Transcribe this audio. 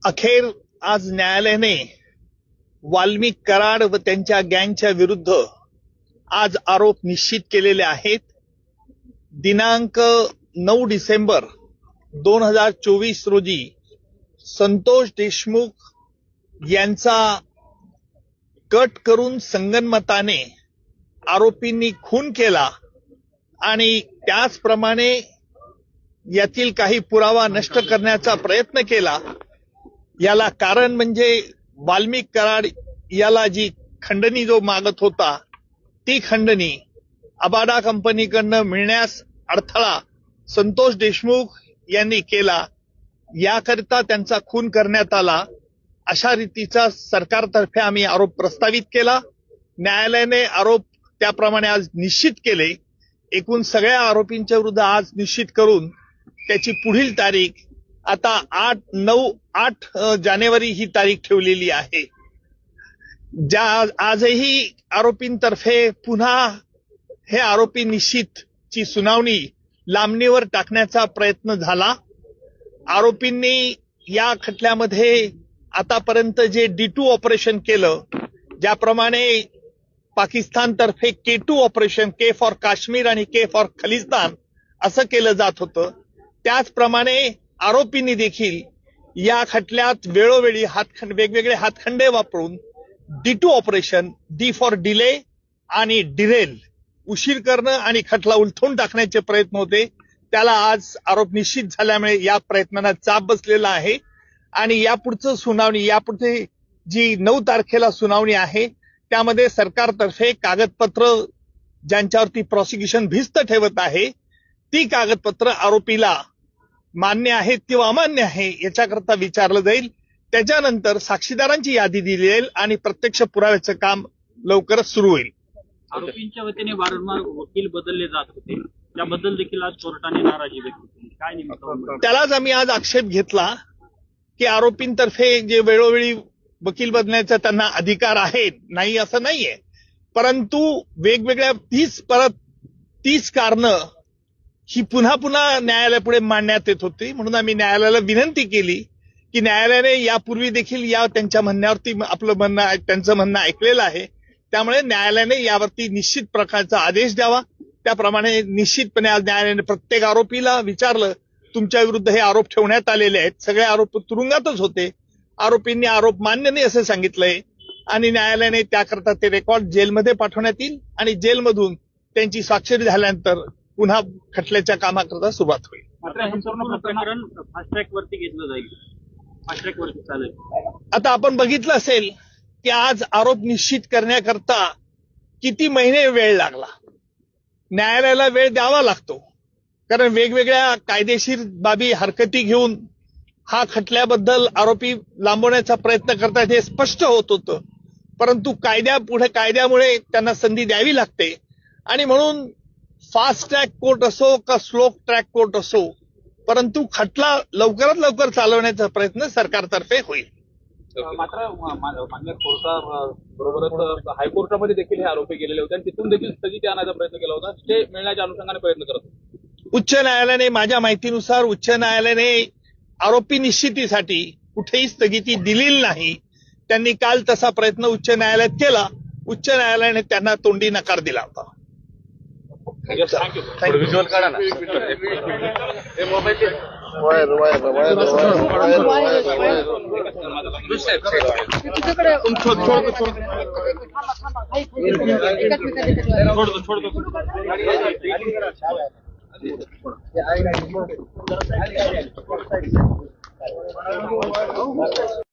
अखेर आज न्यायालयाने वाल्मिक कराड व त्यांच्या गँगच्या विरुद्ध आज आरोप निश्चित केलेले आहेत. दिनांक 9 डिसेंबर 2024 रोजी संतोष देशमुख यांचा कट करून संगनमताने आरोपींनी खून केला आणि त्याचप्रमाणे यातील काही पुरावा नष्ट करण्याचा प्रयत्न केला. याला कारण म्हणजे वाल्मिक कराड याला जी खंडणी जो मागत होता ती खंडणी अबाडा कंपनीकडनं मिळण्यास अडथळा संतोष देशमुख यांनी केला. याकरिता त्यांचा खून करण्यात आला अशा रीतीचा सरकारतर्फे आम्ही आरोप प्रस्तावित केला. न्यायालयाने आरोप त्याप्रमाणे आज निश्चित केले. एकूण सगळ्या आरोपींच्या विरुद्ध आज निश्चित करून त्याची पुढील तारीख आता 8 जानेवारी ही तारीख ठेवलेली आहे. आजही आरोपींतर्फे पुन्हा हे आरोपी निश्चितची सुनावणी लांबणीवर टाकण्याचा प्रयत्न झाला. आरोपींनी या खटल्यामध्ये आतापर्यंत जे D2 ऑपरेशन केलं, ज्याप्रमाणे पाकिस्तानतर्फे K2 operation, K for Kashmir आणि K फॉर खलिस्तान असं केलं जात होतं, त्याचप्रमाणे आरोपींनी देखील या खटल्यात वेळोवेळी वेगवेगळे हातखंडे वापरून D2 operation, D for delay आणि डिरेल, उशीर करणं आणि खटला उलथून टाकण्याचे प्रयत्न होते. त्याला आज आरोप निश्चित झाल्यामुळे या प्रयत्नांना चाप बसलेला आहे आणि यापुढचं सुनावणी, यापुढे जी 9 तारखेला सुनावणी आहे त्यामध्ये सरकारतर्फे कागदपत्र ज्यांच्यावरती प्रॉसिक्युशन भिस्त ठेवत आहे ती कागदपत्र आरोपीला मान्य आहेत किंवा अमान्य आहे याच्याकरता विचारलं जाईल. त्याच्यानंतर साक्षीदारांची यादी दिली जाईल आणि प्रत्यक्ष पुराव्याचं काम लवकरच सुरू होईल. आरोपींच्या वतीने वारंवार वकील बदलले जात होते, त्याबद्दल देखील आज कोर्टाने नाराजी व्यक्त केली. काय नेमकं? त्यालाच आम्ही आज आक्षेप घेतला की आरोपींतर्फे जे वेळोवेळी वकील बदलण्याचा त्यांना अधिकार आहे, नाही असं नाहीये, परंतु वेगवेगळ्या 30 कारणं ही पुन्हा पुन्हा न्यायालयापुढे मांडण्यात येत होती. म्हणून आम्ही न्यायालयाला विनंती केली की न्यायालयाने यापूर्वी देखील त्यांच्या म्हणण्यावरती त्यांचं म्हणणं ऐकलेलं आहे, त्यामुळे न्यायालयाने यावरती निश्चित प्रकारचा आदेश द्यावा. त्याप्रमाणे निश्चितपणे आज न्यायालयाने प्रत्येक आरोपीला विचारलं, तुमच्या विरुद्ध हे आरोप ठेवण्यात आलेले आहेत. सगळे आरोप तुरुंगातच होते. आरोपींनी आरोप मान्य नाही असं सांगितलंय आणि न्यायालयाने त्याकरता ते रेकॉर्ड जेलमध्ये पाठवण्यात येईल आणि जेलमधून त्यांची स्वाक्षरी झाल्यानंतर पुन्हा खटल्याच्या कामाकरता सुरुवात होईल. मात्र हे संपूर्ण प्रकरण फास्ट ट्रॅक वरती घेतलं जाईल, फास्ट ट्रॅक वरती चालेल. आता आपण बघितलं असेल की आज आरोप निश्चित करण्याकरता किती महिने वेळ लागला. न्यायालयाला वेळ द्यावा लागतो कारण वेगवेगळ्या कायदेशीर बाबी हरकती घेऊन हा खटल्याबद्दल आरोपी लांबवण्याचा प्रयत्न करतात हे स्पष्ट होत होतं, परंतु कायद्यामुळे त्यांना संधी द्यावी लागते आणि म्हणून फास्ट ट्रॅक कोर्ट असो का स्लो ट्रॅक कोर्ट असो, परंतु खटला लवकरात लवकर चालवण्याचा प्रयत्न सरकारतर्फे होईल. मात्र मान्य कोर्टाबरोबरच हायकोर्टामध्ये देखील हे आरोपी गेलेले होते आणि तिथून देखील स्थगिती आणायचा प्रयत्न केला होता, स्टे मिळण्याच्या अनुषंगाने प्रयत्न करत होते. उच्च न्यायालयाने, माझ्या माहितीनुसार उच्च न्यायालयाने आरोपी निश्चितीसाठी कुठेही स्थगिती दिलेली नाही. त्यांनी काल तसा प्रयत्न उच्च न्यायालयात केला. उच्च न्यायालयाने त्यांना तोंडी नकार दिला होता. व्हिज्युअल काढा ना. छोड़ दो.